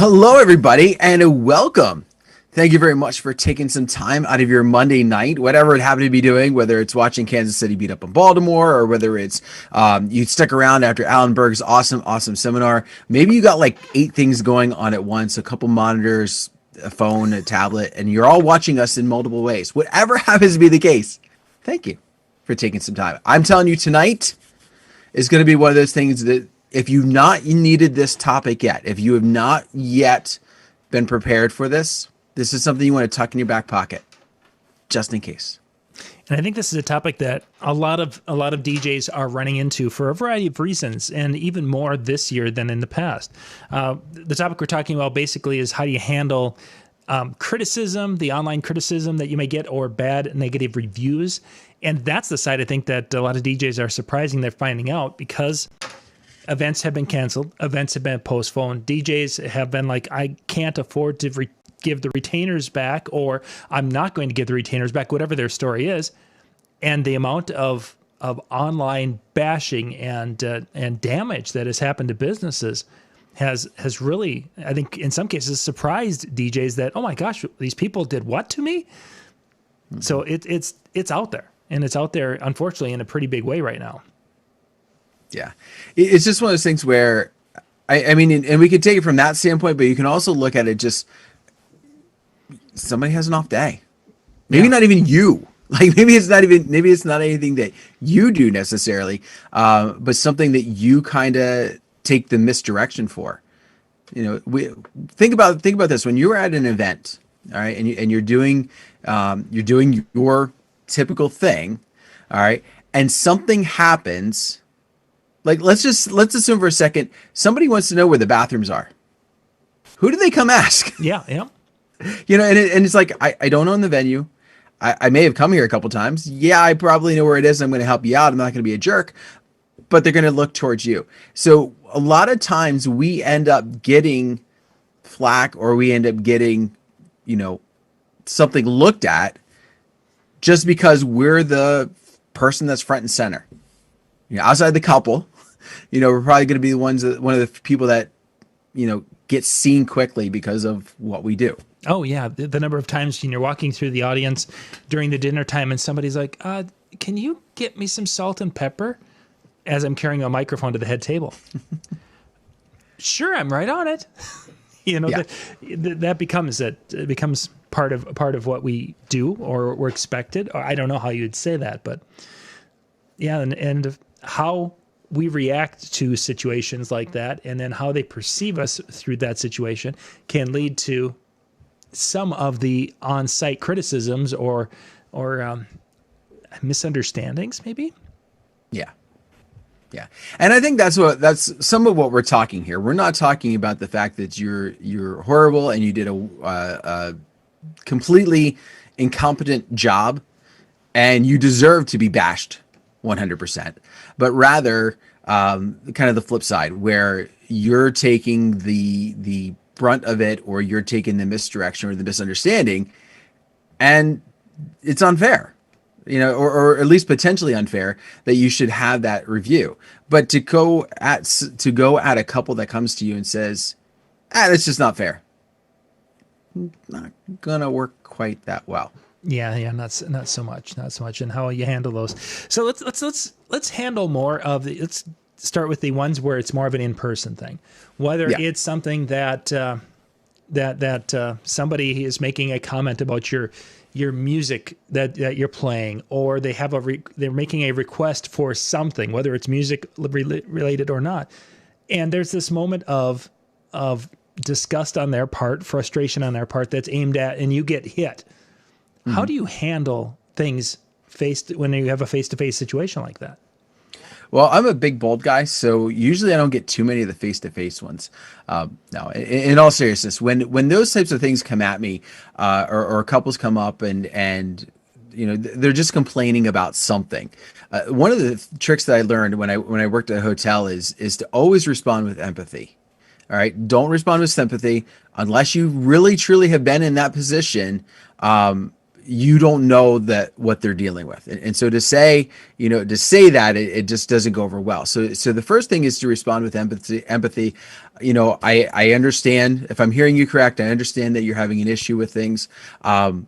Hello, everybody, and welcome. Thank you very much for taking some time out of your Monday night, whatever it happened to be doing, whether it's watching Kansas City beat up on Baltimore or whether it's you stuck around after Alan Berg's awesome seminar. Maybe you got like 8 things going on at once, a couple monitors, a phone, a tablet, and you're all watching us in multiple ways. Whatever happens to be the case, thank you for taking some time. I'm telling you, tonight is going to be one of those things that if you've not needed this topic yet, if you have not yet been prepared for this, this is something you want to tuck in your back pocket, just in case. And I think this is a topic that a lot of DJs are running into for a variety of reasons, and even more this year than in the past. The topic we're talking about basically is how do you handle criticism, the online criticism that you may get, or bad negative reviews. And that's the side I think that a lot of DJs are surprising they're finding out, because events have been canceled, events have been postponed. DJs have been like, I can't afford to give the retainers back, or I'm not going to give the retainers back, whatever their story is. And the amount of online bashing and damage that has happened to businesses has really, I think, in some cases, surprised DJs that, oh my gosh, these people did what to me? Mm-hmm. So it's out there, and it's out there, unfortunately, in a pretty big way right now. Yeah, it's just one of those things where, I mean, and we could take it from that standpoint, but you can also look at it just, somebody has an off day. Maybe not even you. Like maybe it's not anything that you do necessarily, but something that you kind of take the misdirection for. You know, we think about this when you're at an event, all right, and you're doing your typical thing, all right, and something happens. Like let's assume for a second somebody wants to know where the bathrooms are. Who do they come ask? Yeah. You know, and it's like I don't own the venue. I may have come here a couple times. Yeah, I probably know where it is. I'm going to help you out. I'm not going to be a jerk, but they're going to look towards you. So a lot of times we end up getting flack, or we end up getting, you know, something looked at just because we're the person that's front and center. You know, outside the couple, you know, we're probably going to be one of the people that, you know, get seen quickly because of what we do. Oh yeah, the number of times you're walking through the audience during the dinner time and somebody's like, "Can you get me some salt and pepper?" As I'm carrying a microphone to the head table. Sure, I'm right on it. You know, that becomes part of what we do, or we're expected. Or I don't know how you'd say that, but yeah, and how we react to situations like that, and then how they perceive us through that situation can lead to some of the on-site criticisms or misunderstandings, maybe. Yeah. And I think that's some of what we're talking here. We're not talking about the fact that you're horrible and you did a completely incompetent job and you deserve to be bashed 100%, but rather kind of the flip side, where you're taking the brunt of it, or you're taking the misdirection or the misunderstanding, and it's unfair, you know, or at least potentially unfair that you should have that review. But to go at a couple that comes to you and says, that's just not fair, not gonna work quite that well. Yeah, not so much, and how you handle those. So let's handle more of the. Let's start with the ones where it's more of an in-person thing, whether it's something that somebody is making a comment about your music that you're playing, or they have they're making a request for something, whether it's music related or not, and there's this moment of disgust on their part, frustration on their part that's aimed at, and you get hit. How do you handle things when you have a face-to-face situation like that? Well, I'm a big, bold guy, so usually I don't get too many of the face-to-face ones. No, in all seriousness, when those types of things come at me, or couples come up and you know, they're just complaining about something. One of the tricks that I learned when I worked at a hotel is to always respond with empathy. All right, don't respond with sympathy unless you really truly have been in that position. you don't know that what they're dealing with. And so to say, that it just doesn't go over well. So the first thing is to respond with empathy. I understand, if I'm hearing you correct, I understand that you're having an issue with things. And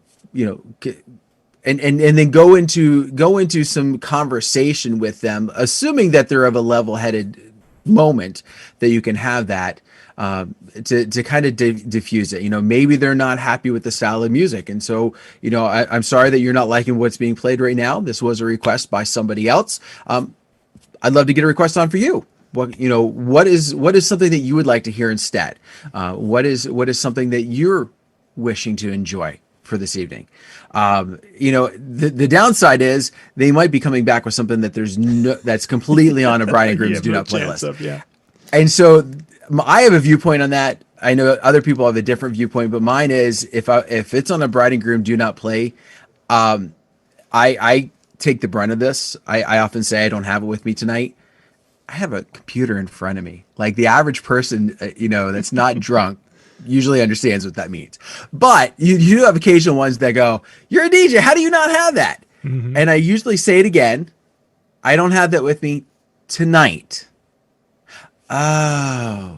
then go into some conversation with them, assuming that they're of a level-headed moment that you can have that, to kind of diffuse it. Maybe they're not happy with the style of music, and so I'm sorry that you're not liking what's being played right now. This was a request by somebody else. I'd love to get a request on for you. What is something that you would like to hear instead? What is something that you're wishing to enjoy for this evening? The downside is they might be coming back with something that that's completely on a bride and groom's do not playlist. And so I have a viewpoint on that. I know other people have a different viewpoint, but mine is if it's on a bride and groom do not play, I take the brunt of this. I often say I don't have it with me tonight. I have a computer in front of me. Like the average person, that's not drunk usually understands what that means. But you do have occasional ones that go, "You're a DJ. How do you not have that?" Mm-hmm. And I usually say it again. I don't have that with me tonight. Oh,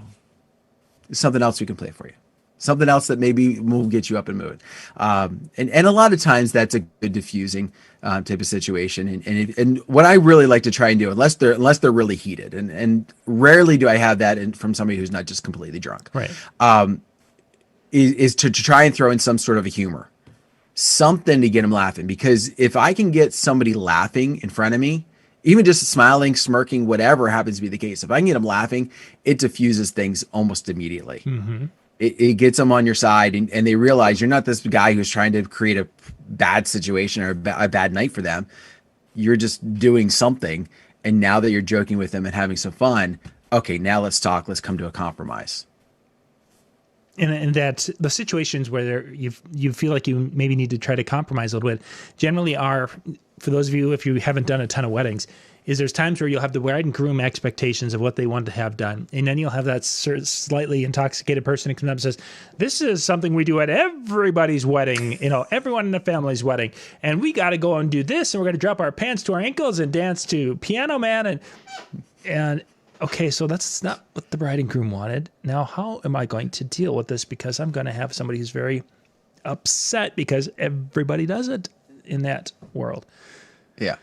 something else we can play for you. Something else that maybe will get you up and moving. And a lot of times that's a good diffusing type of situation. And what I really like to try and do, unless they're really heated, and rarely do I have that from somebody who's not just completely drunk. Right. Is to try and throw in some sort of a humor, something to get them laughing. Because if I can get somebody laughing in front of me, even just smiling, smirking, whatever happens to be the case, if I can get them laughing, it diffuses things almost immediately. Mm-hmm. It gets them on your side, and they realize you're not this guy who's trying to create a bad situation or a bad night for them. You're just doing something. And now that you're joking with them and having some fun, okay, now let's talk. Let's come to a compromise. And that the situations where you feel like you maybe need to try to compromise a little bit generally are, for those of you, if you haven't done a ton of weddings, is there's times where you'll have the bride and groom expectations of what they want to have done. And then you'll have that slightly intoxicated person who comes up and says, "This is something we do at everybody's wedding, everyone in the family's wedding. And we got to go and do this. And we're going to drop our pants to our ankles and dance to Piano Man." And okay, so that's not what the bride and groom wanted. Now, how am I going to deal with this? Because I'm going to have somebody who's very upset because everybody does it in that world. Yeah.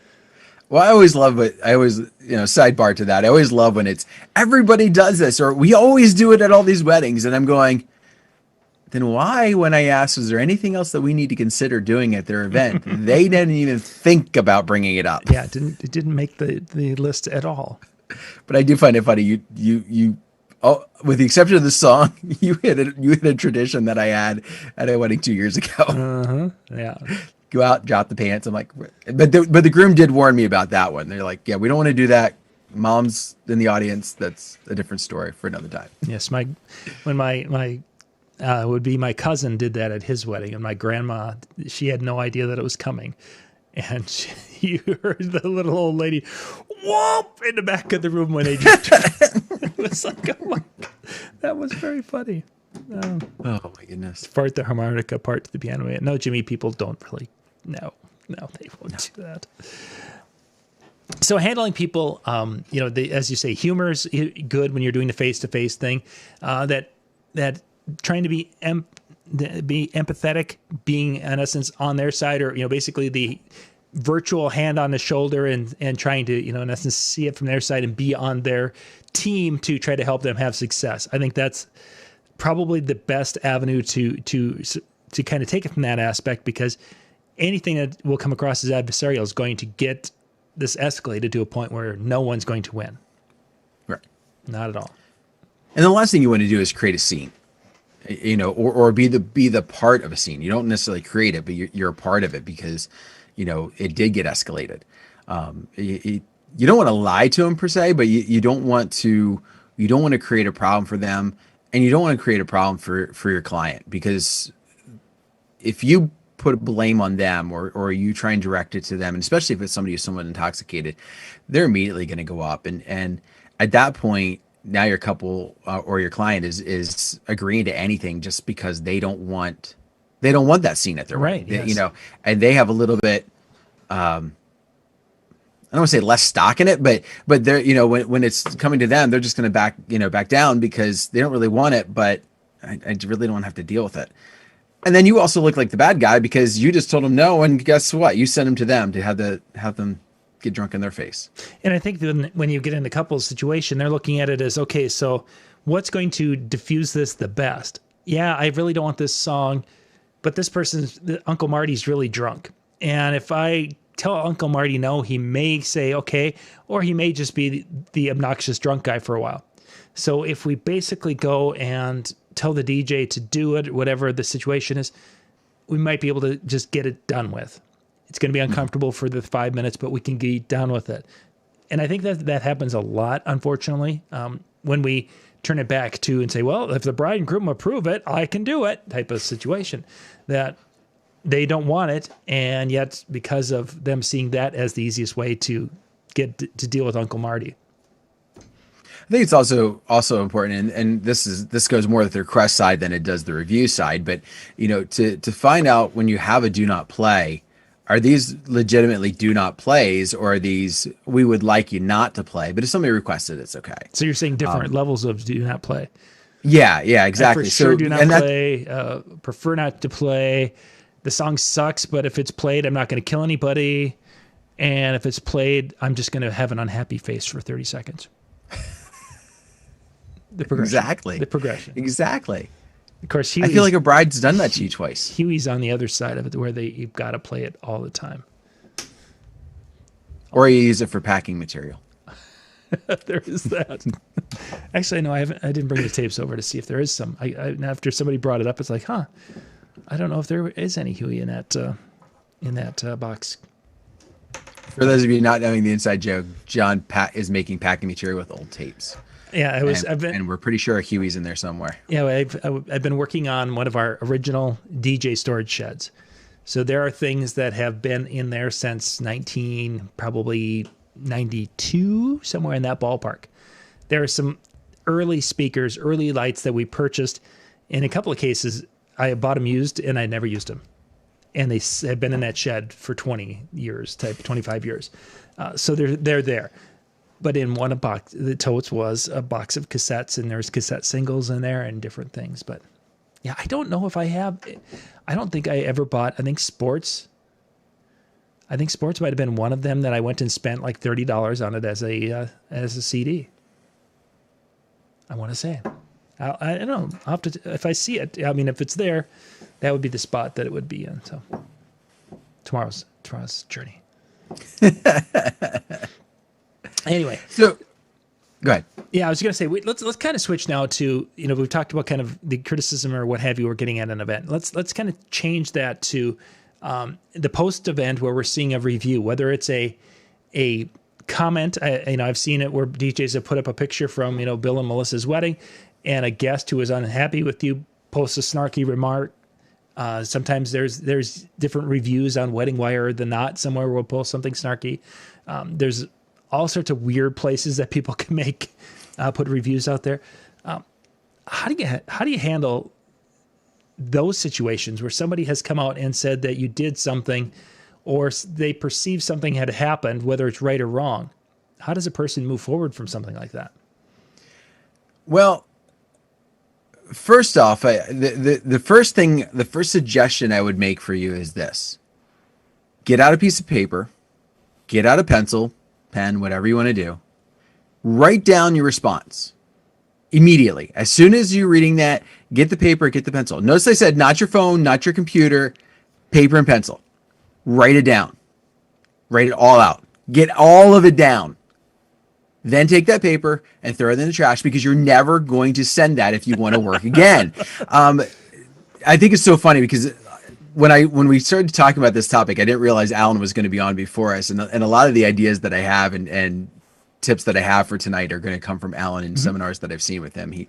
Well, I always love it. Sidebar to that. I always love when it's everybody does this, or we always do it at all these weddings. And I'm going, then why, when I asked, is there anything else that we need to consider doing at their event? They didn't even think about bringing it up. Yeah, it didn't make the list at all. But I do find it funny. You with the exception of the song, you hit a tradition that I had at a wedding 2 years ago. Uh-huh. Yeah. Go out, drop the pants. I'm like, but the groom did warn me about that one. They're like, yeah, we don't want to do that. Mom's in the audience. That's a different story for another time. Yes, when my would be my cousin did that at his wedding, and my grandma, she had no idea that it was coming. And you heard the little old lady whoop in the back of the room when they just it was like, oh my God. That was very funny. Oh my goodness. Part the harmonica, part the piano. No, Jimmy, people don't really. No, they won't do that. So handling people, as you say, humor's good when you're doing the face-to-face thing. That trying to be empathetic, being in essence on their side, or basically the virtual hand on the shoulder and trying to in essence see it from their side and be on their team to try to help them have success. I think that's probably the best avenue to kind of take it from that aspect, because anything that will come across as adversarial is going to get this escalated to a point where no one's going to win. Right. Not at all. And the last thing you want to do is create a scene, or be the part of a scene. You don't necessarily create it, but you're a part of it because, it did get escalated. You don't want to lie to them per se, but you don't want to create a problem for them. And you don't want to create a problem for your client, because if you put blame on them or you try and direct it to them, and especially if it's somebody who's somewhat intoxicated, they're immediately going to go up. And at that point, now your couple or your client is agreeing to anything just because they don't want They don't want that scene at their wedding. Yes. You know, and they have a little bit, I don't want to say less stock in it, but they're, you know, when it's coming to them, they're just going to back down because they don't really want it, but I really don't have to deal with it. And then you also look like the bad guy because you just told them no, and guess what? You sent them to them to have them get drunk in their face. And I think when you get in the couples situation, they're looking at it as, okay, so what's going to diffuse this the best? Yeah, I really don't want this song, but this Uncle Marty's really drunk. And if I tell Uncle Marty no, he may say okay, or he may just be the obnoxious drunk guy for a while. So if we basically go and tell the DJ to do it, whatever the situation is, we might be able to just get it done with. It's going to be uncomfortable for the 5 minutes, but we can get done with it. And I think that happens a lot, unfortunately, when we turn it back to and say, well, if the bride and groom approve it, I can do it type of situation, that they don't want it. And yet, because of them seeing that as the easiest way to get to deal with Uncle Marty. I think it's also important, and this goes more with the request side than it does the review side. But you know, to find out when you have a do not play, are these legitimately do not plays, or are these we would like you not to play? But if somebody requested, it's okay. So you're saying different levels of do not play. Yeah, exactly. I for sure do not play. Prefer not to play. The song sucks, but if it's played, I'm not going to kill anybody. And if it's played, I'm just going to have an unhappy face for 30 seconds. The progression. Exactly. The progression. Exactly. Of course, I feel like a bride's done that to you twice. Huey's on the other side of it, where you've got to play it all the time. Or you use it for packing material. There is that. Actually, no, I didn't bring the tapes over to see if there is some. After somebody brought it up, it's like, huh, I don't know if there is any Huey in that box. For those of you not knowing the inside joke, John is making packing material with old tapes. Yeah, and we're pretty sure Huey's in there somewhere. Yeah, I've been working on one of our original DJ storage sheds. So there are things that have been in there since probably 92, somewhere in that ballpark. There are some early speakers, early lights that we purchased. In a couple of cases, I bought them used and I never used them. And they have been in that shed for 20 years, 25 years. So they're there. But in one box, the totes was a box of cassettes, and there's cassette singles in there and different things. But yeah, I don't know if I have. I don't think I ever bought. I think sports might have been one of them that I went and spent like $30 on it as a CD. I want to say. I don't know. I'll have to, if I see it. I mean, if it's there, that would be the spot that it would be in. So tomorrow's journey. Anyway, so go ahead. Yeah, I was going to say, let's kind of switch now to, you know, we've talked about kind of the criticism or what have you we're getting at an event. Let's kind of change that to the post event where we're seeing a review, whether it's a comment. I've seen it where DJs have put up a picture from, Bill and Melissa's wedding, and a guest who is unhappy with you posts a snarky remark. Sometimes there's different reviews on Wedding Wire than not. Somewhere we'll post something snarky. There's all sorts of weird places that people can put reviews out there. How do you handle those situations where somebody has come out and said that you did something, or they perceive something had happened, whether it's right or wrong? How does a person move forward from something like that? Well, first off, the first suggestion I would make for you is this: get out a piece of paper, get out a pencil, pen, whatever you want to do. Write down your response immediately. As soon as you're reading that, get the paper, get the pencil. Notice I said not your phone, not your computer, paper and pencil. Write it down. Write it all out. Get all of it down. Then take that paper and throw it in the trash, because you're never going to send that if you want to work again. I think it's so funny because when we started talking about this topic, I didn't realize Alan was going to be on before us. And a lot of the ideas that I have and tips that I have for tonight are going to come from Alan in seminars that I've seen with him. He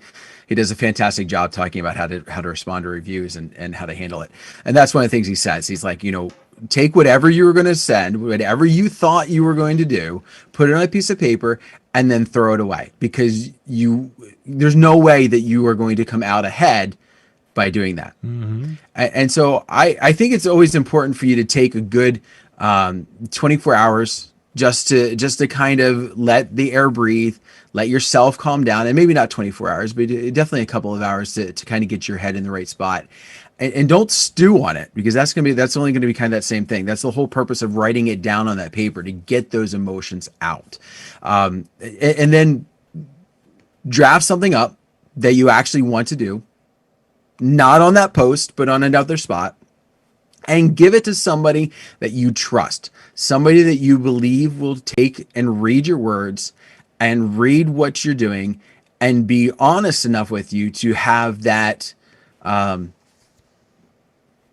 does a fantastic job talking about how to respond to reviews and how to handle it. And that's one of the things he says. He's like, take whatever you were going to send, whatever you thought you were going to do, put it on a piece of paper, and then throw it away, because there's no way that you are going to come out ahead by doing that. And so I think it's always important for you to take a good 24 hours just to kind of let the air breathe, let yourself calm down, and maybe not 24 hours, but definitely a couple of hours to kind of get your head in the right spot. And don't stew on it, because that's only going to be kind of that same thing. That's the whole purpose of writing it down on that paper, to get those emotions out. And then draft something up that you actually want to do, not on that post, but on another spot, and give it to somebody that you trust, somebody that you believe will take and read your words and read what you're doing and be honest enough with you to have that,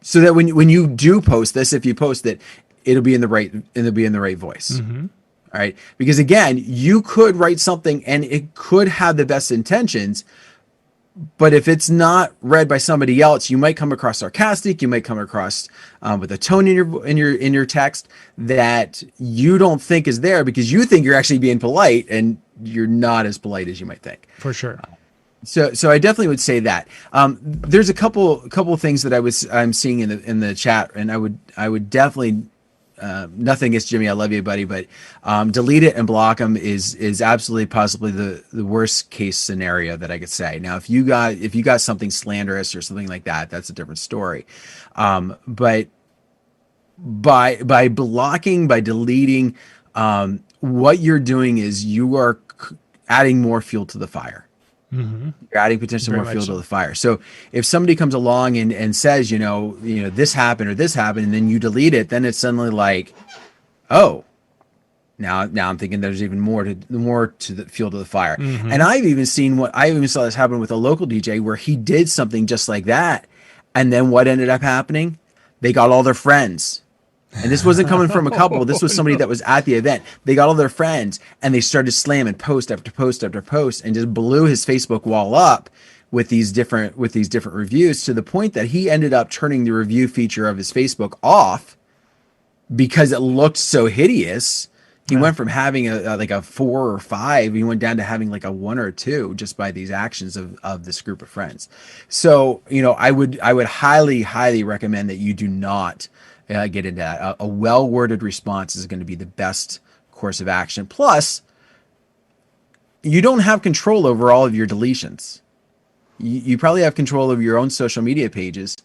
so that when you do post this, if you post it, it'll be in the right voice. All right. Because again, you could write something and it could have the best intentions, but if it's not read by somebody else, you might come across sarcastic. You might come across with a tone in your text that you don't think is there, because you think you're actually being polite, and you're not as polite as you might think. For sure. So I definitely would say that. There's a couple of things that I'm seeing in the chat, and I would definitely, nothing against Jimmy, I love you, buddy, but delete it and block them is absolutely possibly the worst case scenario that I could say. Now, if you got something slanderous or something like that, that's a different story. But by blocking, by deleting, what you're doing is you are adding more fuel to the fire. You're adding potentially more fuel to the fire. So if somebody comes along and says, this happened or this happened, and then you delete it, then it's suddenly like, oh, now I'm thinking there's even more to the fuel to the fire. And I even saw this happen with a local DJ, where he did something just like that. And then what ended up happening? They got all their friends. And this wasn't coming from a couple. This was somebody that was at the event. They got all their friends and they started slamming post after post after post, and just blew his Facebook wall up with these different reviews, to the point that he ended up turning the review feature of his Facebook off because it looked so hideous. He went from having a 4 or 5, he went down to having like a 1 or 2 just by these actions of this group of friends. So, I would highly, highly recommend that you do not get into that. A well-worded response is going to be the best course of action. Plus, you don't have control over all of your deletions. You probably have control over your own social media pages,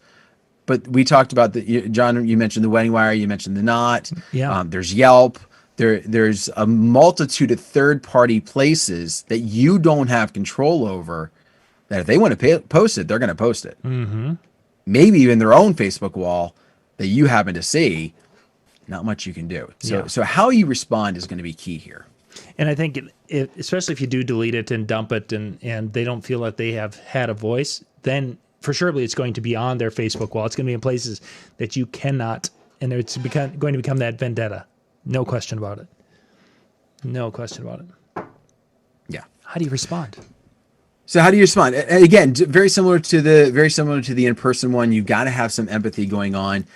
but we talked about John, you mentioned the Wedding Wire, you mentioned the Knot. Yeah. There's Yelp. There's a multitude of third-party places that you don't have control over, that if they want to post it, they're going to post it. Maybe even their own Facebook wall that you happen to see. Not much you can do. So how you respond is going to be key here. And I think, especially if you do delete it and dump it, and they don't feel that they have had a voice, then for sure it's going to be on their Facebook wall. It's going to be in places that you cannot, and it's going to become that vendetta. No question about it. No question about it. Yeah. How do you respond? So how do you respond? Again, very similar to the in-person one. You've got to have some empathy going on.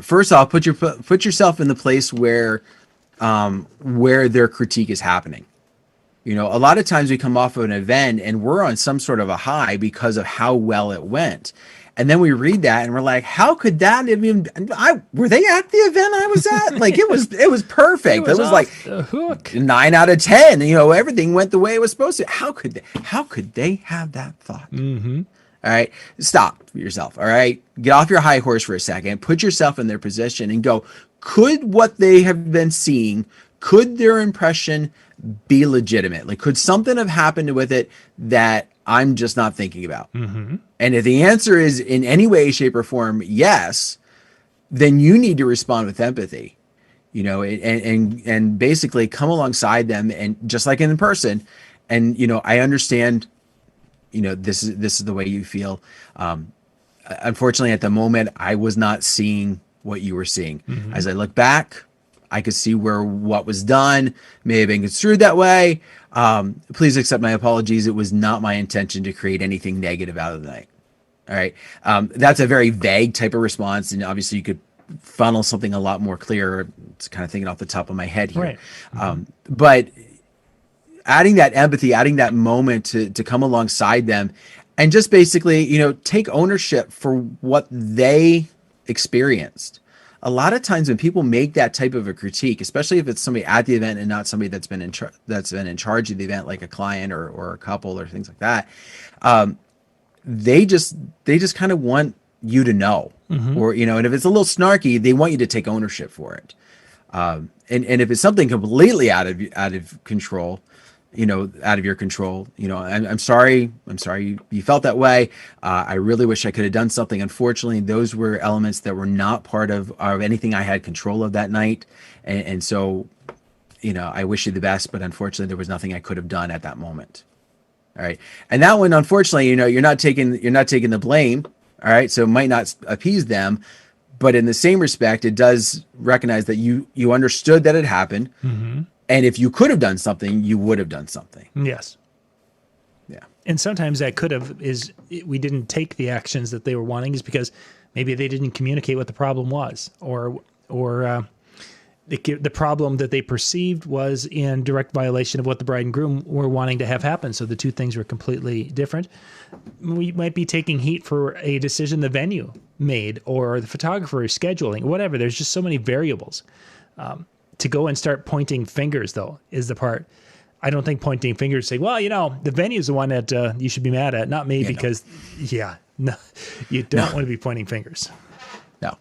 First off, put yourself in the place where their critique is happening. A lot of times we come off of an event and we're on some sort of a high because of how well it went. And then we read that and we're like, how could that even, were they at the event I was at? Like, it was perfect. It was like the hook. 9 out of 10, everything went the way it was supposed to. How could they have that thought? All right. Stop yourself. All right. Get off your high horse for a second, put yourself in their position and go, could what they have been seeing, could their impression be legitimate? Like, could something have happened with it that I'm just not thinking about? And if the answer is in any way, shape, or form yes, then you need to respond with empathy, and basically come alongside them, and just like in person, and I understand, this is the way you feel. Unfortunately, at the moment, I was not seeing what you were seeing. As I look back, I could see where what was done may have been construed that way. Please accept my apologies. It was not my intention to create anything negative out of the night. All right. That's a very vague type of response. And obviously you could funnel something a lot more clear. It's kind of thinking off the top of my head here. Right. But adding that empathy, adding that moment to come alongside them and just basically, take ownership for what they experienced. A lot of times when people make that type of a critique, especially if it's somebody at the event and not somebody that's been in charge of the event, like a client or a couple or things like that, they just kind of want you to know, or and if it's a little snarky, they want you to take ownership for it. And if it's something completely out of control, out of your control, I'm sorry you felt that way. I really wish I could have done something. Unfortunately, those were elements that were not part of anything I had control of that night. And so, I wish you the best, but unfortunately there was nothing I could have done at that moment. All right. And that one, unfortunately, you're not taking the blame. All right. So it might not appease them, but in the same respect, it does recognize that you understood that it happened. And if you could have done something, you would have done something. Yes. Yeah. And sometimes that we didn't take the actions that they were wanting is because maybe they didn't communicate what the problem was, or the problem that they perceived was in direct violation of what the bride and groom were wanting to have happen. So the two things were completely different. We might be taking heat for a decision the venue made, or the photographer is scheduling, whatever. There's just so many variables. To go and start pointing fingers, though, is the part. I don't think pointing fingers, say, well, the venue is the one that you should be mad at, not me, because, no, you don't want to be pointing fingers. No.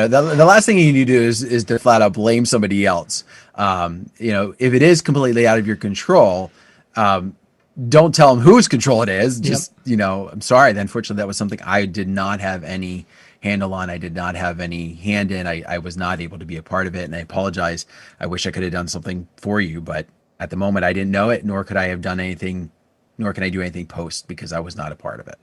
The last thing you need to do is to flat out blame somebody else. If it is completely out of your control, don't tell them whose control it is. Just, I'm sorry. Unfortunately, that was something I did not have any handle on. I did not have any hand in. I was not able to be a part of it, and I apologize. I wish I could have done something for you, but at the moment I didn't know it, nor could I have done anything, nor can I do anything post, because I was not a part of it.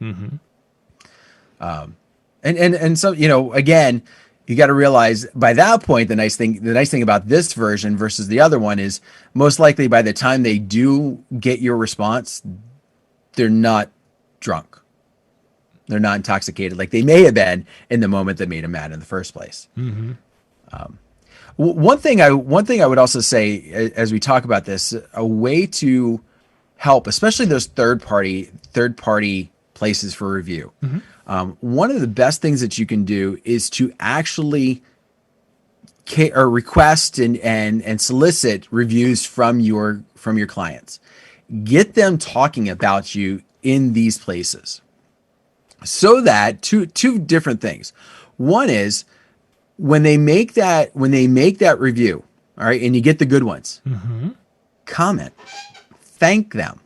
And so, again, you got to realize by that point, the nice thing about this version versus the other one is most likely by the time they do get your response, they're not drunk. They're not intoxicated like they may have been in the moment that made them mad in the first place. One thing I would also say as we talk about this, a way to help, especially those third party places for review. One of the best things that you can do is to actually request and solicit reviews from your clients. Get them talking about you in these places. So that two different things. One is when they make that review, all right, and you get the good ones, comment, thank them.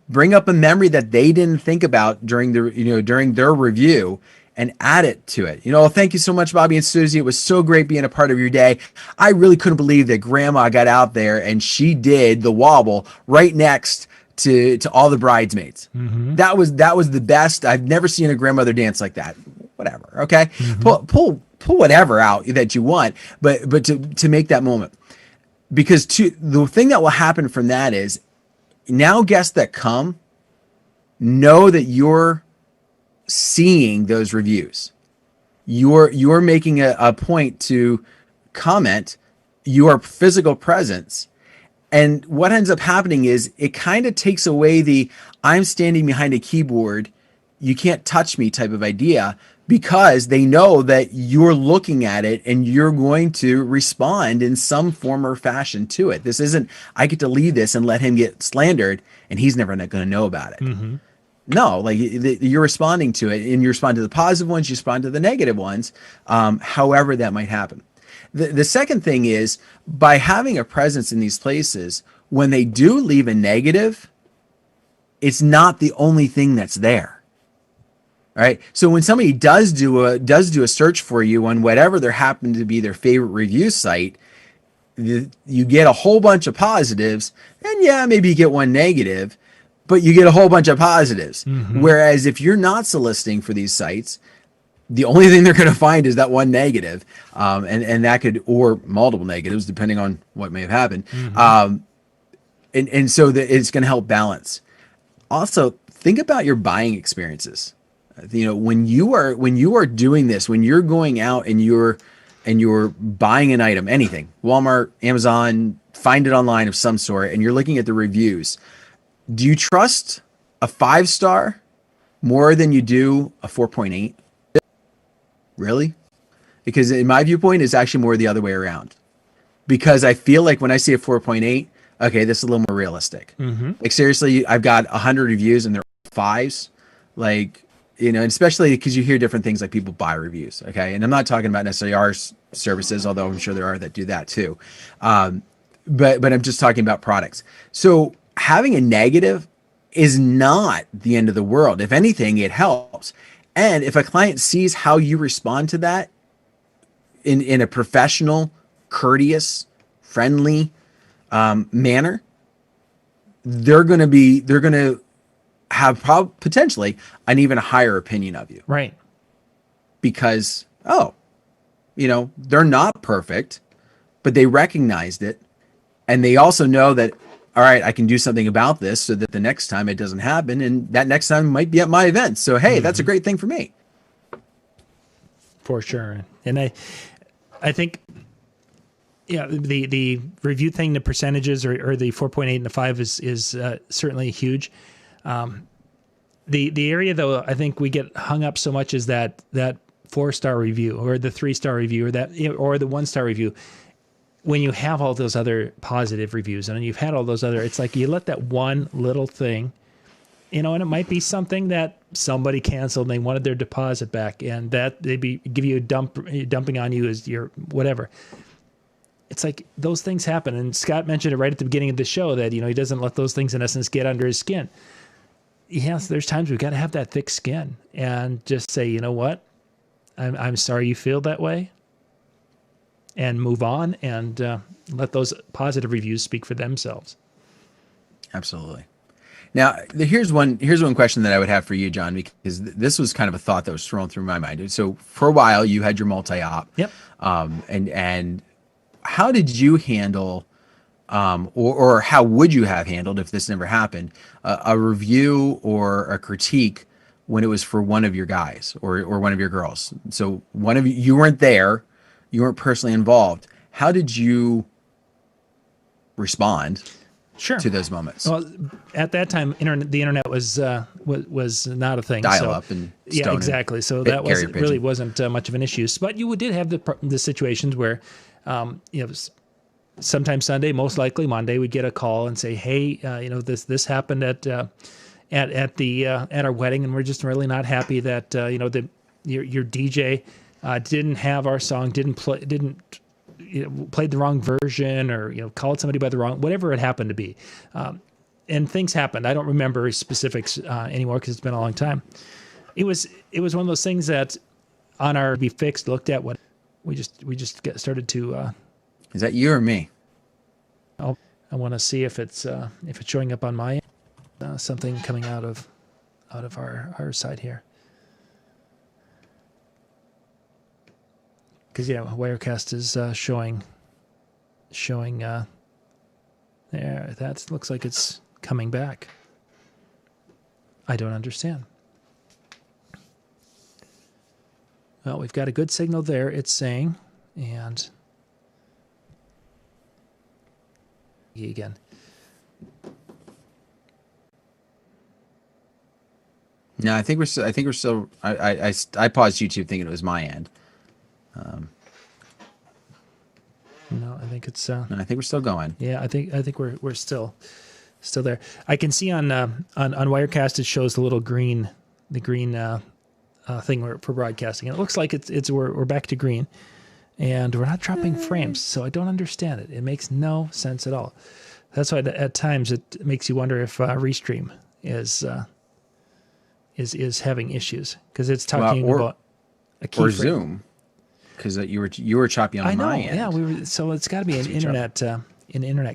Bring up a memory that they didn't think about during their review and add it to it. Thank you so much, Bobby and Susie. It was so great being a part of your day. I really couldn't believe that Grandma got out there and she did the wobble right next to all the bridesmaids. That was the best. I've never seen a grandmother dance like that. Whatever. Okay. Pull whatever out that you want, but to make that moment, because the thing that will happen from that is now guests that come know that you're seeing those reviews. You're making a point to comment your physical presence. And what ends up happening is it kind of takes away the I'm standing behind a keyboard, you can't touch me type of idea, because they know that you're looking at it and you're going to respond in some form or fashion to it. This isn't, I get to leave this and let him get slandered and he's never going to know about it. No, like you're responding to it, and you respond to the positive ones, you respond to the negative ones, however that might happen. The second thing is, by having a presence in these places, when they do leave a negative, it's not the only thing that's there. All right. So when somebody does do a search for you on whatever there happened to be their favorite review site, you get a whole bunch of positives, and maybe you get one negative, but you get a whole bunch of positives. Whereas if you're not soliciting for these sites, the only thing they're going to find is that one negative, and that could, or multiple negatives, depending on what may have happened. And so it's going to help balance. Also, think about your buying experiences. When you are doing this, when you're going out and you're buying an item, anything, Walmart, Amazon, find it online of some sort, and you're looking at the reviews, do you trust a 5-star more than you do a 4.8? Really? Because in my viewpoint, it's actually more the other way around. Because I feel like when I see a 4.8, okay, this is a little more realistic. Like seriously, I've got 100 reviews and they're 5s. Like, you know, and especially because you hear different things like people buy reviews. Okay. And I'm not talking about necessarily our services, although I'm sure there are that do that too. But I'm just talking about products. So having a negative is not the end of the world. If anything, it helps. And if a client sees how you respond to that in a professional, courteous, friendly manner, they're going to have potentially an even higher opinion of you. Right. Because, oh, you know, they're not perfect, but they recognized it. And they also know that, all right, I can do something about this so that the next time it doesn't happen. And that next time might be at my event. So, hey, that's a great thing for me. For sure. And I think, yeah, the review thing, the percentages or the 4.8 and the 5 is certainly huge. The area though, I think we get hung up so much is that 4-star review or the 3-star review or the 1-star review. When you have all those other positive reviews and you've had all those other, it's like you let that one little thing, you know, and it might be something that somebody canceled and they wanted their deposit back and that give you dumping on you as your whatever. It's like those things happen. And Scott mentioned it right at the beginning of the show that, you know, he doesn't let those things in essence get under his skin. Yes, there's times we've got to have that thick skin and just say, you know what, I'm sorry you feel that way, and move on and let those positive reviews speak for themselves. Absolutely. Now, here's one question that I would have for you, John, because this was kind of a thought that was thrown through my mind. So for a while, you had your multi-op. Yep. And how did you handle, or how would you have handled if this never happened, a review or a critique when it was for one of your guys or one of your girls? So one of you weren't there, you weren't personally involved. How did you respond? Sure. To those moments? Well, at that time, the internet was not a thing. Dial up and yeah, exactly. So that wasn't much of an issue. But you did have the situations where, you know, sometimes Sunday, most likely Monday, we'd get a call and say, hey, you know, this happened at our wedding, and we're just really not happy that you know your DJ didn't have our song, played the wrong version, or you know, called somebody by the wrong, whatever it happened to be, and things happened. I don't remember specifics anymore because it's been a long time. It was one of those things that on our be fixed looked at what we just started to. Is that you or me? I want to see if it's showing up on my end. Something coming out of our side here. Because yeah, Wirecast is showing there. That looks like it's coming back. I don't understand. Well, we've got a good signal there, it's saying, and again. No, I think we're still. I paused YouTube thinking it was my end. No, I think it's. No, I think we're still going. Yeah, I think we're still there. I can see on Wirecast it shows the little green thing for broadcasting, and it looks like we're back to green, and we're not dropping frames. So I don't understand it. It makes no sense at all. That's why at times it makes you wonder if Restream is having issues because it's talking about a keyframe. Or Zoom. Because you were choppy on my end. Yeah, we were. So it's got to be an internet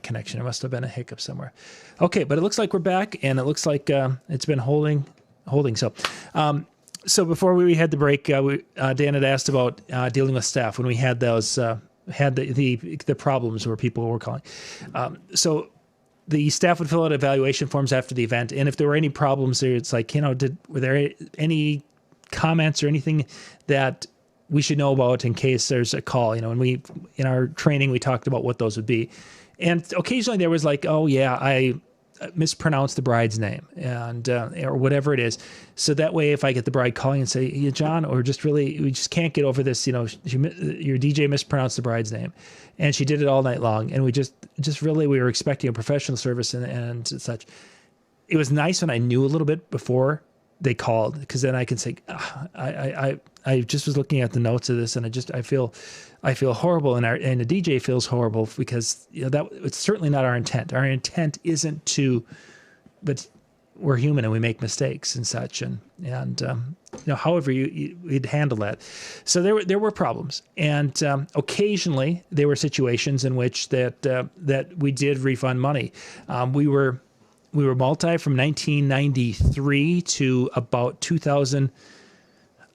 connection. It must have been a hiccup somewhere. Okay, but it looks like we're back, and it looks like it's been holding. So before we had the break, Dan had asked about dealing with staff when we had those had the problems where people were calling. So the staff would fill out evaluation forms after the event, and if there were any problems there, it's like, you know, were there any comments or anything that we should know about in case there's a call, you know, and in our training, we talked about what those would be. And occasionally there was like, oh yeah, mispronounce the bride's name and or whatever it is. So that way, if I get the bride calling and say, "Yeah, John," or just really, we just can't get over this. Your DJ mispronounced the bride's name, and she did it all night long. And we just really, we were expecting a professional service and such. It was nice when I knew a little bit before they called, because then I can say, I just was looking at the notes of this, and I feel horrible, and the DJ feels horrible, because that it's certainly not our intent. Our intent isn't to, but we're human and we make mistakes and such, and however you'd handle that. So there were problems, and occasionally there were situations in which that we did refund money. We were multi from 1993 to about 2000.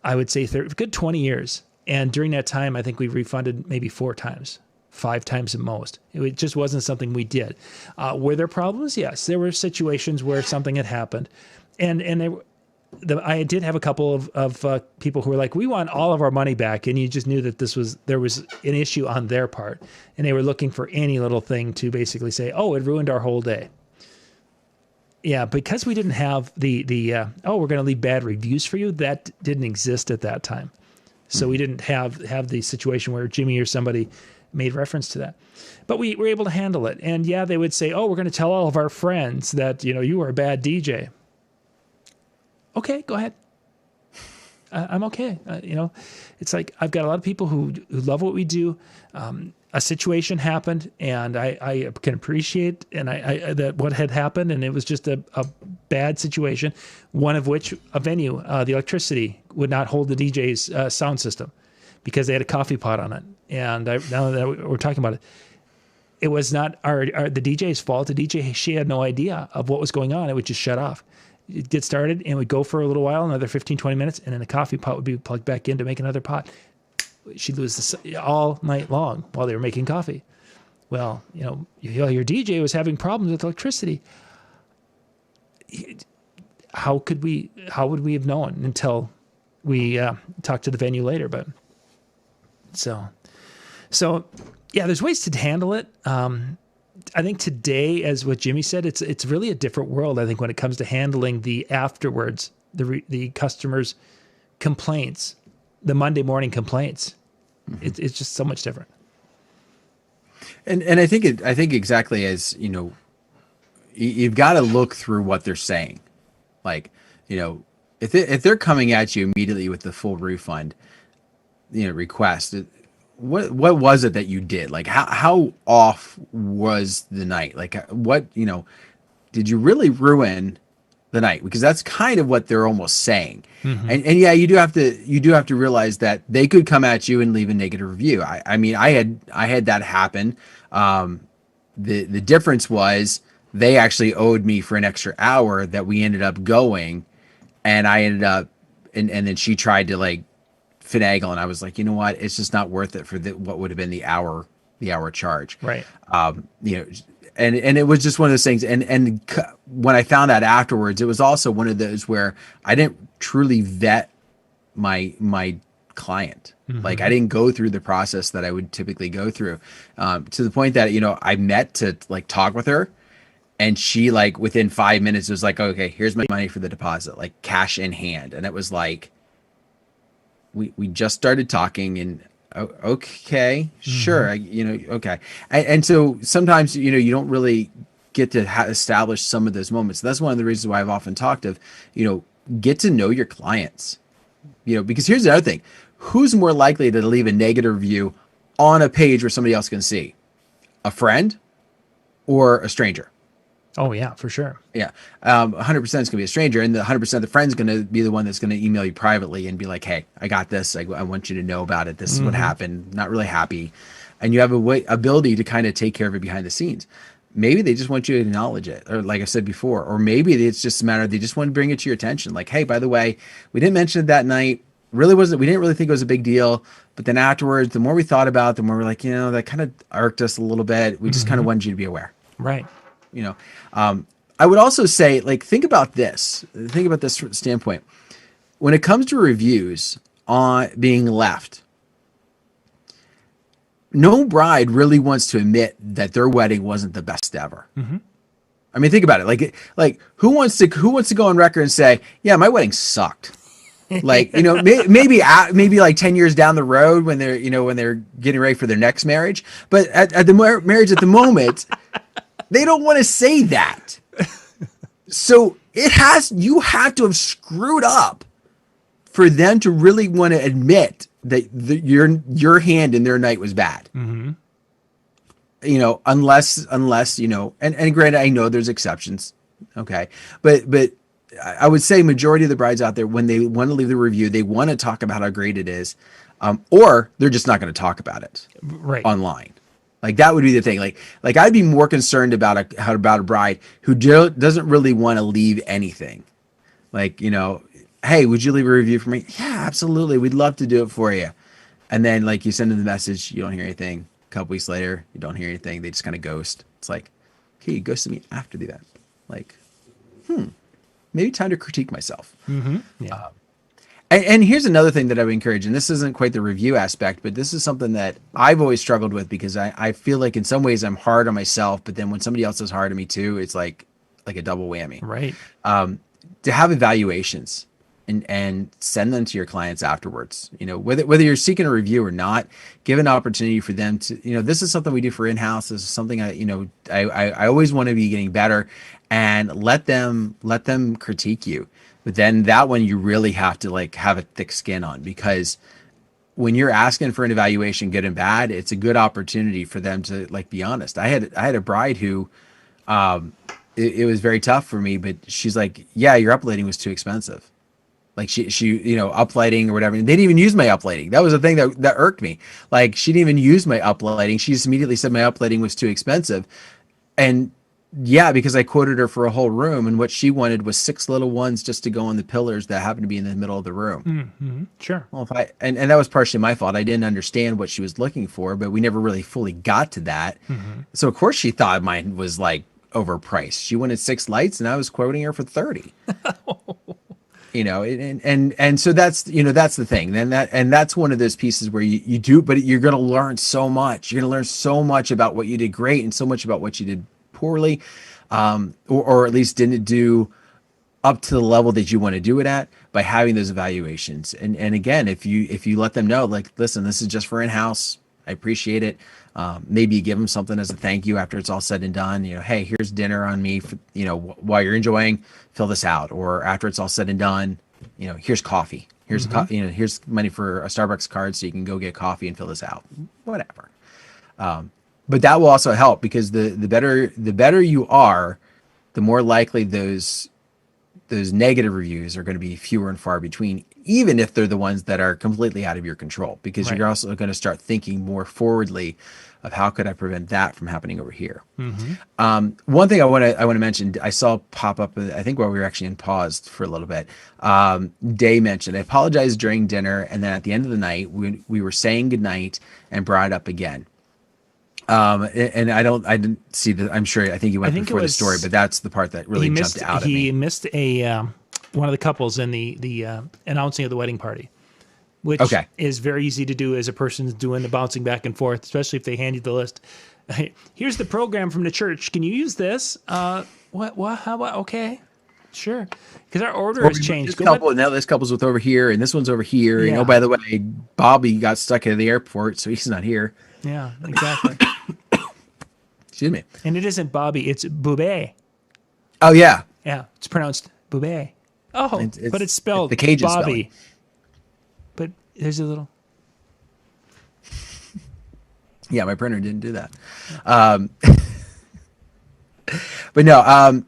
I would say good 20 years. And during that time, I think we refunded maybe 4 times, 5 times at most. It just wasn't something we did. Were there problems? Yes. There were situations where something had happened. And I did have a couple of people who were like, "We want all of our money back." And you just knew that there was an issue on their part. And they were looking for any little thing to basically say, "Oh, it ruined our whole day." Yeah, because we didn't have the we're going to leave bad reviews for you. That didn't exist at that time. So we didn't have the situation where Jimmy or somebody made reference to that. But we were able to handle it. And yeah, they would say, "Oh, we're going to tell all of our friends that, you were a bad DJ." Okay, go ahead. I'm okay. It's like, I've got a lot of people who love what we do. A situation happened, and I can appreciate that what had happened, and it was just a bad situation. One of which, a venue, the electricity would not hold the DJ's sound system because they had a coffee pot on it. And now that we're talking about it, it was not the DJ's fault. The DJ, she had no idea of what was going on. It would just shut off. It'd get started and would go for a little while, another 15, 20 minutes, and then the coffee pot would be plugged back in to make another pot. She'd lose this all night long while they were making coffee. Well, your DJ was having problems with electricity. How would we have known until we talked to the venue later? But so yeah, there's ways to handle it. I think today, as what Jimmy said, it's really a different world. I think when it comes to handling the afterwards, the customers' complaints, the Monday morning complaints. It's just so much different. And I think exactly as you've got to look through what they're saying. Like, if they're coming at you immediately with the full refund, request, what was it that you did? Like, how off was the night? Like, what did you really ruin the night? Because that's kind of what they're almost saying. Mm-hmm. And yeah, you do have to realize that they could come at you and leave a negative review. I mean, I had that happen. The difference was they actually owed me for an extra hour that we ended up going, and I ended up, and then she tried to like finagle, and I was like, you know what, it's just not worth it for what would have been the hour charge. Right. And it was just one of those things. And when I found out afterwards, it was also one of those where I didn't truly vet my client. Mm-hmm. Like, I didn't go through the process that I would typically go through, to the point that, I met to like talk with her, and she like within 5 minutes was like, "Okay, here's my money for the deposit," like cash in hand. And it was like, we just started talking, and okay, sure. Okay. And so sometimes, you don't really get to establish some of those moments. That's one of the reasons why I've often talked of, get to know your clients, because here's the other thing. Who's more likely to leave a negative review on a page where somebody else can see? A friend or a stranger? Oh yeah, for sure. Yeah. 100% is going to be a stranger, and the 100% of the friend's going to be the one that's going to email you privately and be like, "Hey, I got this. I want you to know about it. This is what happened. Not really happy." And you have ability to kind of take care of it behind the scenes. Maybe they just want you to acknowledge it, or like I said before, or maybe it's just a matter of they just want to bring it to your attention. Like, "Hey, by the way, we didn't mention it that night. We didn't really think it was a big deal. But then afterwards, the more we thought about it, the more we're like, that kind of irked us a little bit. We just kind of wanted you to be aware." Right. I would also say, like, think about this standpoint. When it comes to reviews on being left, no bride really wants to admit that their wedding wasn't the best ever. Mm-hmm. I mean, think about it. Like who wants to go on record and say, yeah, my wedding sucked. Like, maybe like 10 years down the road when they're getting ready for their next marriage. But at the marriage at the moment, they don't want to say that. So you have to have screwed up for them to really want to admit that your hand in their night was bad. Mm-hmm. Unless, and granted, I know there's exceptions. Okay. But I would say majority of the brides out there, when they want to leave the review, they want to talk about how great it is. Or they're just not going to talk about it online. Like that would be the thing. Like I'd be more concerned about a bride who doesn't really want to leave anything. Like, hey, would you leave a review for me? Yeah, absolutely. We'd love to do it for you. And then like you send them the message, you don't hear anything. A couple weeks later, you don't hear anything. They just kind of ghost. It's like, hey, you ghosted me after the event. Like, maybe time to critique myself. Mm-hmm. Yeah. And here's another thing that I would encourage, and this isn't quite the review aspect, but this is something that I've always struggled with because I feel like in some ways I'm hard on myself, but then when somebody else is hard on me too, it's like a double whammy. Right. To have evaluations and send them to your clients afterwards. Whether you're seeking a review or not, give an opportunity for them to, this is something we do for in-house. This is something I always want to be getting better, and let them critique you. But then that one you really have to like have a thick skin on, because when you're asking for an evaluation, good and bad, it's a good opportunity for them to like be honest. I had a bride who, it was very tough for me, but she's like, yeah, your uplighting was too expensive. Like she uplighting or whatever. And they didn't even use my uplighting. That was the thing that irked me. Like she didn't even use my uplighting. She just immediately said my uplighting was too expensive. And yeah, because I quoted her for a whole room, and what she wanted was 6 little ones just to go on the pillars that happened to be in the middle of the room. Mm-hmm. Sure. Well, and that was partially my fault. I didn't understand what she was looking for, but we never really fully got to that. Mm-hmm. So of course she thought mine was like overpriced. She wanted 6 lights, and I was quoting her for 30. And so that's the thing. And that's one of those pieces where you do, but you're going to learn so much. You're going to learn so much about what you did great and so much about what you did poorly, or at least didn't do up to the level that you want to do it at, by having those evaluations. And again, if you let them know, like, listen, this is just for in-house. I appreciate it. Maybe you give them something as a thank you after it's all said and done. Hey, here's dinner on me for, while you're enjoying, fill this out. Or after it's all said and done, here's coffee. Here's here's money for a Starbucks card so you can go get coffee and fill this out. Whatever. But that will also help, because the better you are, the more likely those negative reviews are going to be fewer and far between, even if they're the ones that are completely out of your control, because you're also going to start thinking more forwardly of how could I prevent that from happening over here. Mm-hmm. One thing I want to mention, I saw pop up, I think while we were actually in pause for a little bit, Day mentioned, I apologized during dinner, and then at the end of the night, we were saying goodnight and brought it up again. And I didn't see that. I'm sure, I think you went before the story, but that's the part that really jumped out at me. He missed one of the couples in the announcing of the wedding party, which is very easy to do as a person's doing the bouncing back and forth, especially if they hand you the list. Here's the program from the church. Can you use this? What? How about? Okay, sure. Because our order has changed. Now this couple's with over here, and this one's over here. Yeah. And by the way, Bobby got stuck at the airport, so he's not here. Yeah, exactly. Excuse me. And it isn't Bobby, it's Boubet. Oh, yeah. Yeah, it's pronounced Boubet. Oh, but it's spelled the Cajun Bobby. spelling. But there's a little... Yeah, my printer didn't do that. But no,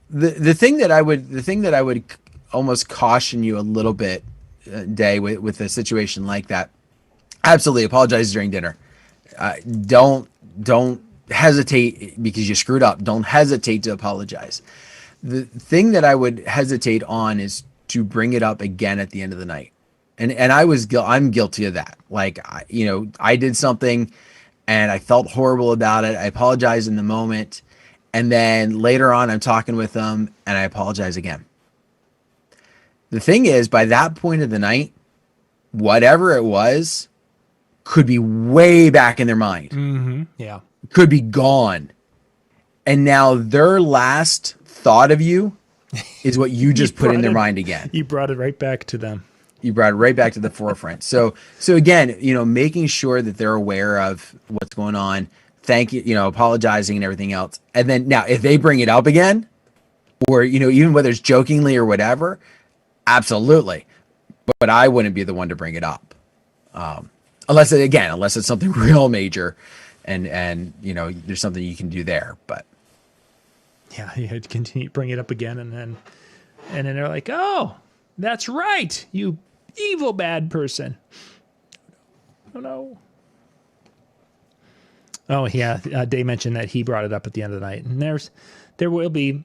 the thing that I would almost caution you a little bit, Day, with a situation like that, absolutely apologize during dinner. Don't hesitate because you screwed up. Don't hesitate to apologize. The thing that I would hesitate on is to bring it up again at the end of the night. And I'm guilty of that. Like, I did something and I felt horrible about it. I apologized in the moment. And then later on, I'm talking with them and I apologize again. The thing is, by that point of the night, whatever it was could be way back in their mind. Mm-hmm. Yeah. Could be gone. and now their last thought of you is what you just put in their mind again. You brought it right back to them. You brought it right back to the forefront. So again, making sure that they're aware of what's going on, thank you, apologizing and everything else. And then now if they bring it up again, or, even whether it's jokingly or whatever, absolutely. But I wouldn't be the one to bring it up. Unless it's something real major and there's something you can do there. But yeah, you had to continue to bring it up again. And then they're like, oh, that's right. You evil bad person. Oh, no. Oh, yeah. Dave mentioned that he brought it up at the end of the night. And there will be,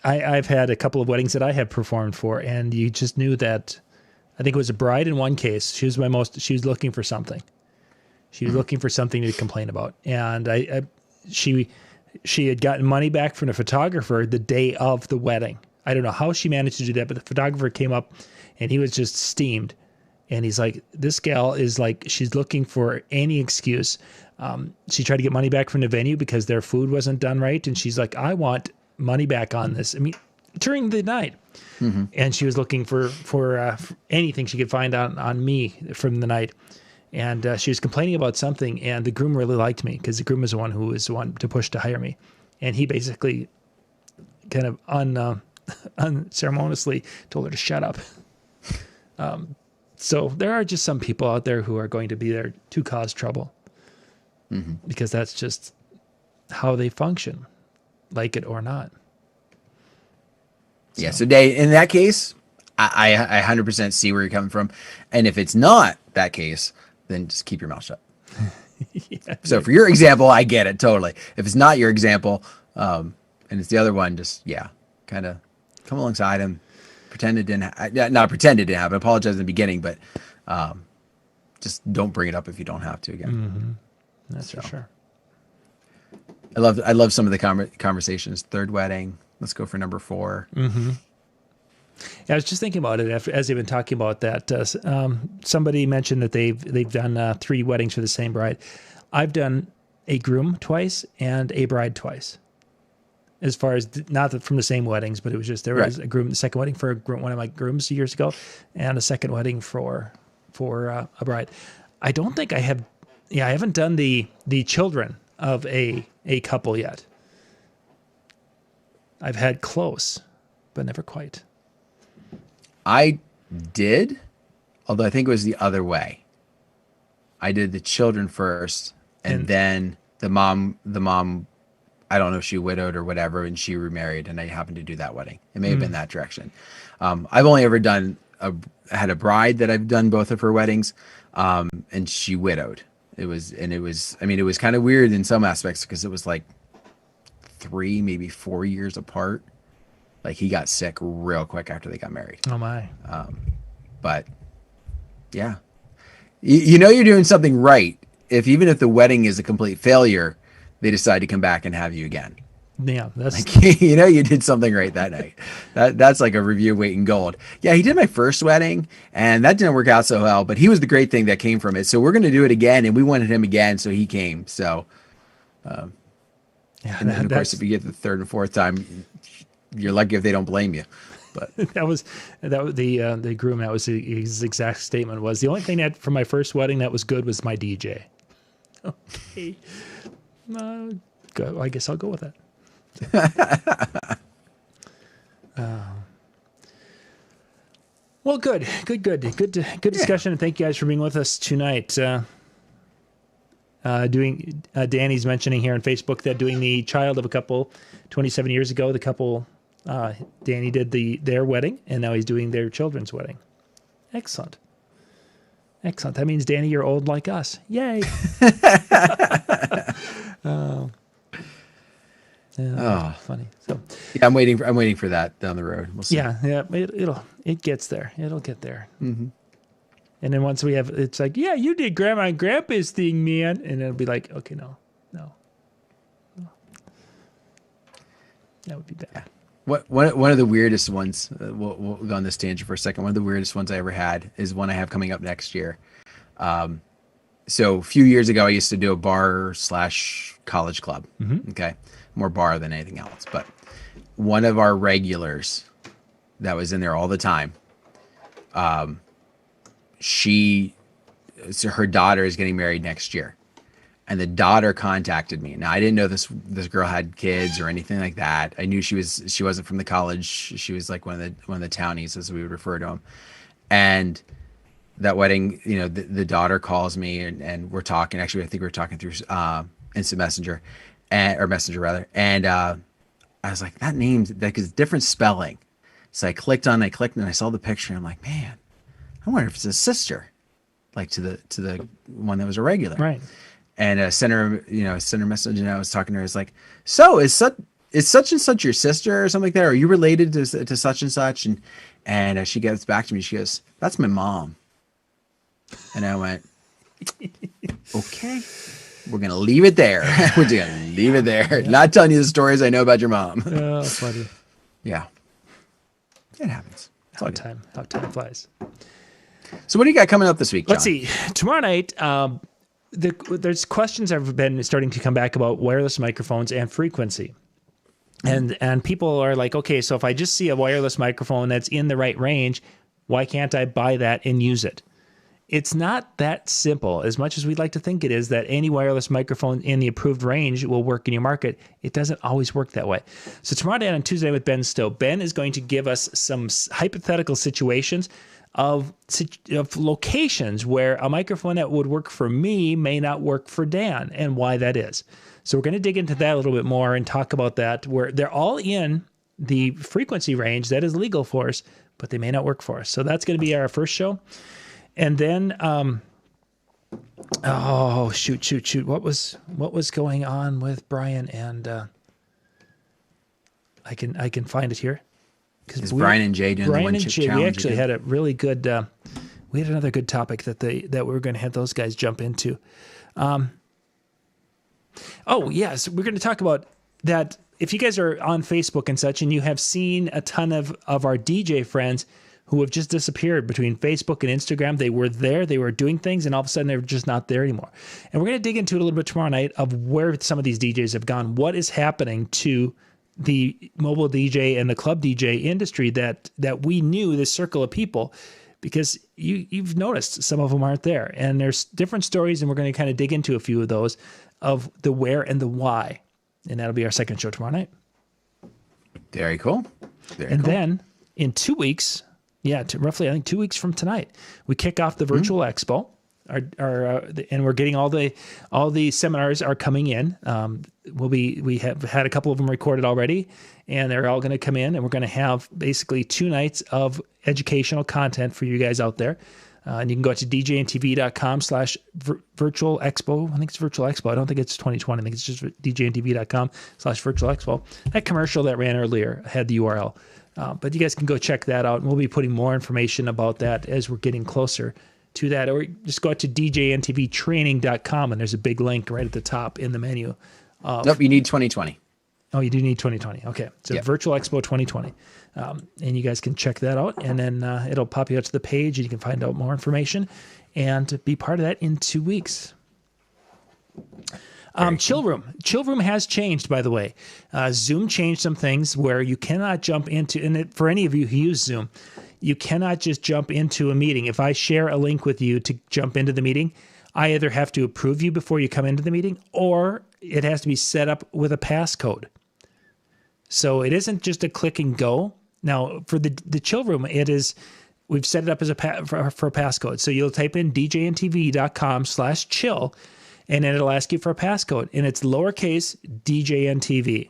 I've had a couple of weddings that I have performed for, and you just knew that, I think it was a bride in one case. She was looking for something. She was looking for something to complain about. And she had gotten money back from the photographer the day of the wedding. I don't know how she managed to do that, but the photographer came up and he was just steamed. And he's like, this gal is like, she's looking for any excuse. She tried to get money back from the venue because their food wasn't done right. And she's like, I want money back on this. I mean, during the night. Mm-hmm. And she was looking for anything she could find on me from the night. And she was complaining about something, and the groom really liked me because the groom was the one who was the one to push to hire me. And he basically kind of unceremoniously told her to shut up. So there are just some people out there who are going to be there to cause trouble, because that's just how they function, like it or not. Yeah. So Dave, in that case, I 100% see where you're coming from. And if it's not that case, then just keep your mouth shut. Yeah. So for your example, I get it totally. If it's not your example, and it's the other one, just, kind of come alongside him, pretend it didn't happen, apologize in the beginning, but just don't bring it up if you don't have to again. Mm-hmm. That's for sure. I love some of the conversations. Third wedding. Let's go for number 4. Mm-hmm. Yeah, I was just thinking about it as they've been talking about that. Somebody mentioned that they've done 3 weddings for the same bride. I've done a groom twice and a bride twice. As far as not from the same weddings, but it was just there was a groom, the second wedding for one of my grooms years ago, and a second wedding for a bride. I don't think I have. Yeah, I haven't done the children of a couple yet. I've had close, but never quite. I did, although I think it was the other way. I did the children first, and then the mom, I don't know if she widowed or whatever, and she remarried, and I happened to do that wedding. It may have been that direction. I've only ever had a bride that I've done both of her weddings, and she widowed. It was kind of weird in some aspects because it was like 3, maybe 4 years apart. Like he got sick real quick after they got married. Oh my. But yeah, you're doing something right. Even if the wedding is a complete failure, they decide to come back and have you again. Yeah. That's like, you did something right that night. That's like a review weight in gold. Yeah. He did my first wedding and that didn't work out so well, but he was the great thing that came from it. So we're going to do it again. And we wanted him again. So he came. So, and then of course, if you get the third and fourth time, you're lucky if they don't blame you. But that was the groom. That was his exact statement was the only thing that from my first wedding that was good was my DJ. Okay. Good. I guess I'll go with that. Well, good discussion. And thank you guys for being with us tonight. Danny's mentioning here on Facebook that doing the child of a couple 27 years ago, the couple, Danny did their wedding, and now he's doing their children's wedding. Excellent. That means, Danny, you're old like us. Yay. Funny. So yeah, I'm waiting for that down the road. We'll see. Yeah. It gets there. It'll get there. Mm-hmm. And then once we have, it's like, yeah, you did Grandma and Grandpa's thing, man. And it'll be like, okay, no. That would be bad. One of the weirdest ones, we'll go on this tangent for a second. One of the weirdest ones I ever had is one I have coming up next year. So a few years ago, I used to do a bar/college club. Mm-hmm. Okay. more bar than anything else. But one of our regulars that was in there all the time, her daughter is getting married next year. And the daughter contacted me. Now I didn't know this girl had kids or anything like that. I knew she wasn't from the college. She was like one of the townies, as we would refer to them. And that wedding, the daughter calls me and we're talking. Actually, I think we were talking through Instant Messenger, or Messenger rather. And I was like, that name's like it's different spelling. So I clicked and I saw the picture. And I'm like, man, I wonder if it's a sister, like to the one that was a regular, right? And sent her a message, and I was talking to her. I was like, so is such and such your sister or something like that? Are you related to such and such? And she gets back to me. She goes, that's my mom. And I went, okay, we're going to leave it there. We're just going to leave it there. Yeah. Not telling you the stories I know about your mom. Oh, funny. Yeah. It happens. How time flies. So what do you got coming up this week, John? Let's see. Tomorrow night, there's questions that have been starting to come back about wireless microphones and frequency. And people are like, okay, so if I just see a wireless microphone that's in the right range, why can't I buy that and use it? It's not that simple. As much as we'd like to think it is, that any wireless microphone in the approved range will work in your market, it doesn't always work that way. So tomorrow night on Tuesday with Ben Stowe, Ben is going to give us some hypothetical situations of locations where a microphone that would work for me may not work for Dan, and why that is. So we're going to dig into that a little bit more and talk about that, where they're all in the frequency range that is legal for us, but they may not work for us. So that's going to be our first show. And then, shoot. What was going on with Brian? And I can find it here. Is Brian and Jay doing the one chip challenge? We actually had a really good. We had another good topic that we were going to have those guys jump into. Yes, we're going to talk about that. If you guys are on Facebook and such, and you have seen a ton of our DJ friends who have just disappeared between Facebook and Instagram, they were there, they were doing things, and all of a sudden they're just not there anymore. And we're going to dig into it a little bit tomorrow night of where some of these DJs have gone, what is happening to the mobile DJ and the club DJ industry that we knew, this circle of people, because you've noticed some of them aren't there. And there's different stories, and we're going to kind of dig into a few of those, of the where and the why. And that'll be our second show tomorrow night. Very cool. Then in 2 weeks, roughly I think 2 weeks from tonight, we kick off the virtual expo. And we're getting all the seminars are coming in. We have had a couple of them recorded already, and they're all going to come in, and we're going to have basically 2 nights of educational content for you guys out there. And you can go to DJNTV.com/virtual expo. I think it's virtual expo. I don't think it's 2020. I think it's just DJNTV.com/virtual expo. That commercial that ran earlier had the URL. But you guys can go check that out, and we'll be putting more information about that as we're getting closer to that. Or just go out to DJNTVtraining.com, and there's a big link right at the top in the menu. Nope, you need 2020. Oh, you do need 2020. Okay. So yep. Virtual Expo 2020. And you guys can check that out, and then it'll pop you out to the page, and you can find out more information and be part of that in 2 weeks. Chill Room has changed, by the way. Zoom changed some things where you cannot jump into, and for any of you who use Zoom, you cannot just jump into a meeting. If I share a link with you to jump into the meeting, I either have to approve you before you come into the meeting, or it has to be set up with a passcode. So it isn't just a click and go. Now, for the Chill Room, we've set it up as for a passcode. So you'll type in DJNTV.com/chill, and then it'll ask you for a passcode, and it's lowercase DJNTV.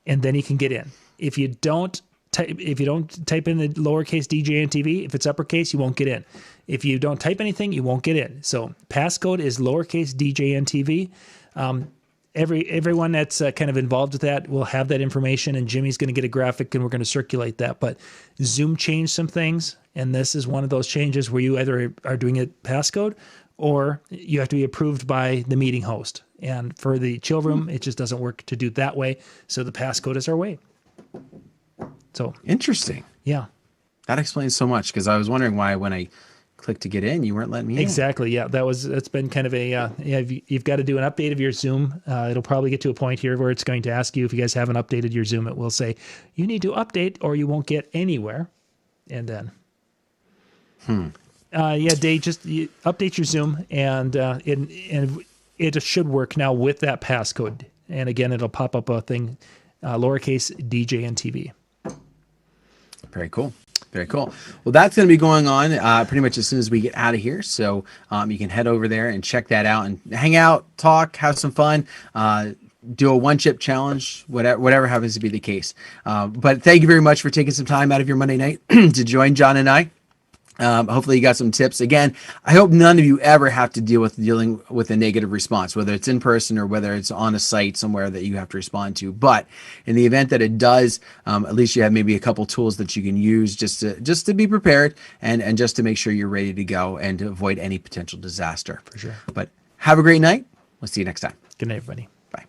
And then you can get in. If you don't type in the lowercase DJNTV, if it's uppercase, you won't get in. If you don't type anything, you won't get in. So passcode is lowercase DJNTV. Everyone that's kind of involved with that will have that information, and Jimmy's going to get a graphic, and we're going to circulate that. But Zoom changed some things, and this is one of those changes where you either are doing it passcode, or you have to be approved by the meeting host. And for the Chill Room, it just doesn't work to do that way. So the passcode is our way. So interesting. Yeah. That explains so much, because I was wondering why when I click to get in. You weren't letting me in. Exactly. Yeah, that's been kind of a you've got to do an update of your Zoom. It'll probably get to a point here where it's going to ask you if you guys haven't updated your Zoom. It will say you need to update or you won't get anywhere. And then, Dave, just update your Zoom, and it should work now with that passcode. And again, it'll pop up a thing, lowercase DJNTV. Very cool. Very cool. Well, that's going to be going on pretty much as soon as we get out of here. So you can head over there and check that out and hang out, talk, have some fun, do a one-chip challenge, whatever happens to be the case. But thank you very much for taking some time out of your Monday night to join John and I. Hopefully you got some tips. Again, I hope none of you ever have to dealing with a negative response, whether it's in person or whether it's on a site somewhere that you have to respond to. But in the event that it does, at least you have maybe a couple tools that you can use just to be prepared and just to make sure you're ready to go and to avoid any potential disaster. For sure. But have a great night. We'll see you next time. Good night, everybody. Bye.